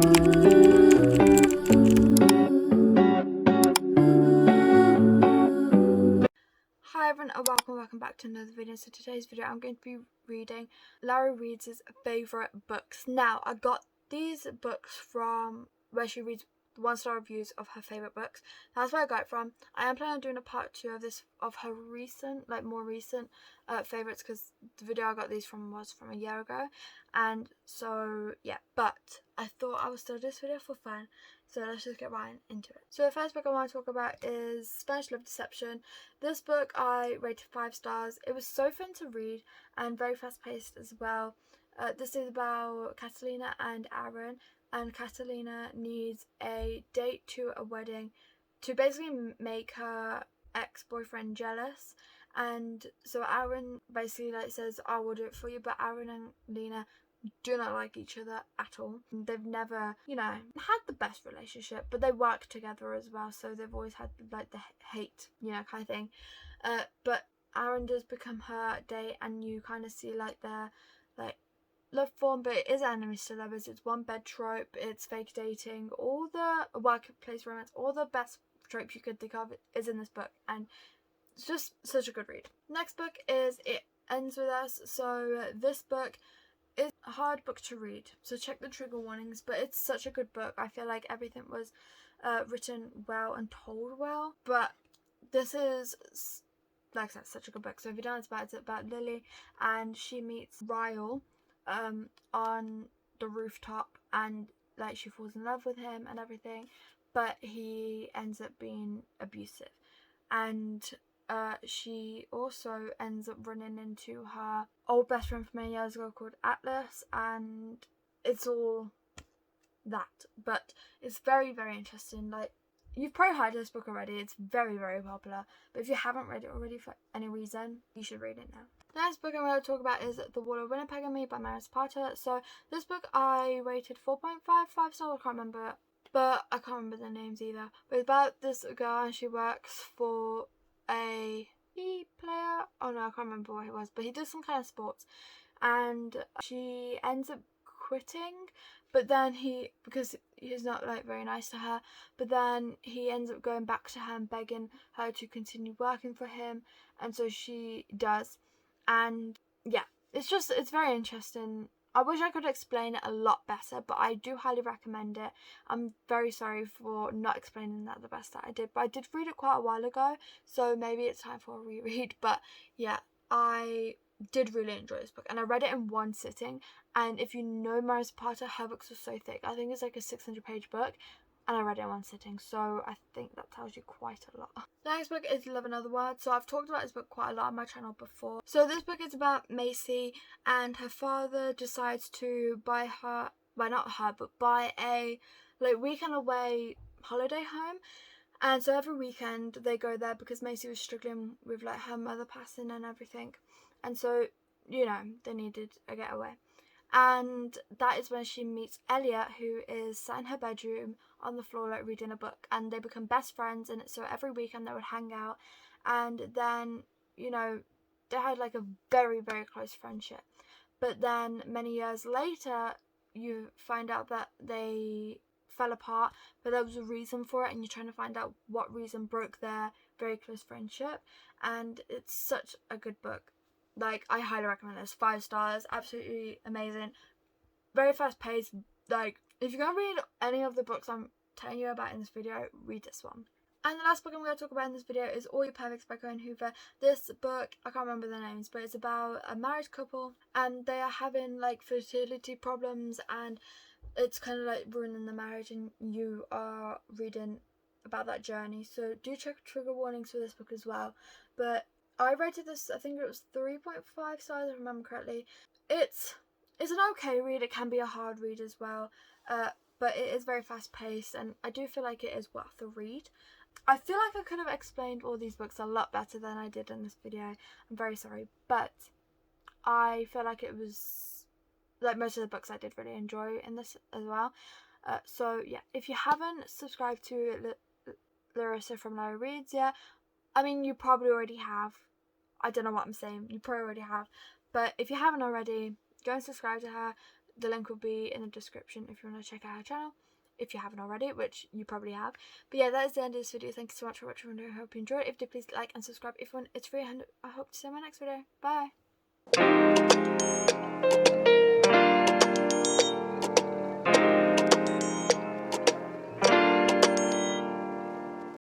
Hi everyone and welcome back to another video. So today's video I'm going to be reading Lara Reads' favourite books. Now I got these books from where she reads 1-star reviews of her favourite books. That's where I got it from. I am planning on doing a part 2 of this, of her recent, more recent favourites, because the video I got these from was from a year ago. And so yeah, but I thought I would still do this video for fun. So let's just get right into it. So the first book I want to talk about is Spanish Love Deception. This book I rated 5 stars. It was so fun to read and very fast paced as well. This is about Catalina and Aaron, and Catalina needs a date to a wedding to basically make her ex-boyfriend jealous. And so Aaron basically says, I will do it for you, but Aaron and Lena do not like each other at all. They've never, had the best relationship, but they work together as well, so they've always had the hate, kind of thing. But Aaron does become her date, and you kind of see their love form, but it is enemies to lovers. It's one bed trope, it's fake dating, all the workplace romance, all the best tropes you could think of is in this book, and it's just such a good read. Next book is It Ends With Us. So this book is a hard book to read, so check the trigger warnings, but it's such a good book. I feel like everything was written well and told well, but this is, like I said, such a good book. So if you don't know, it's about Lily, and she meets Ryle on the rooftop, and she falls in love with him and everything, but he ends up being abusive, and she also ends up running into her old best friend from many years ago called Atlas, and it's all that, but it's very, very interesting. You've probably heard this book already, it's very, very popular, but if you haven't read it already for any reason, you should read it now. The next book I'm going to talk about is The Wall of Winnipeg and Me by Mary Zapata. So this book I rated 4.55 stars, I can't remember, but I can't remember the names either. But it's about this girl, and she works for a player. Oh no, I can't remember what he was, but he does some kind of sports, and she ends up quitting, but then because he's not very nice to her, but then he ends up going back to her and begging her to continue working for him, and so she does. And yeah, it's very interesting. I wish I could explain it a lot better, but I do highly recommend it. I'm very sorry for not explaining that the best that I did, but I did read it quite a while ago, so maybe it's time for a reread. But yeah, I did really enjoy this book, and I read it in one sitting. And if you know Mary Zapata, her books are so thick. I think it's a 600-page book, and I read it in one sitting, so I think that tells you quite a lot. The next book is Love Another Word. So I've talked about this book quite a lot on my channel before. So this book is about Macy, and her father decides to buy her, well, not her, but buy a weekend away holiday home. And so every weekend they go there because Macy was struggling with her mother passing and everything, and so they needed a getaway. And that is when she meets Elliot, who is sat in her bedroom on the floor reading a book, and they become best friends. And so every weekend they would hang out, and then they had a very, very close friendship. But then many years later you find out that they fell apart, but there was a reason for it, and you're trying to find out what reason broke their very close friendship. And it's such a good book. I highly recommend this. 5 stars, absolutely amazing, very fast paced. If you're gonna read any of the books I'm telling you about in this video, read this one. And the last book I'm going to talk about in this video is All Your Perfects by Cohen Hoover. This book, I can't remember the names, but it's about a married couple, and they are having fertility problems, and it's kind of ruining the marriage, and you are reading about that journey. So do check trigger warnings for this book as well. But I rated this, I think it was 3.5 stars, if I remember correctly. It's an okay read. It can be a hard read as well, but it is very fast paced, and I do feel like it is worth a read. I feel like I could have explained all these books a lot better than I did in this video. I'm very sorry, but I feel like it was most of the books I did really enjoy in this as well. So yeah, if you haven't subscribed to Larissa from Lara Reads yet, I mean, you probably already have. I don't know what I'm saying. You probably already have. But if you haven't already, go and subscribe to her. The link will be in the description if you want to check out her channel, if you haven't already, which you probably have. But yeah, that is the end of this video. Thank you so much for watching. I hope you enjoyed it. If you did, please like and subscribe. If you want, it's free, and I hope to see you in my next video. Bye.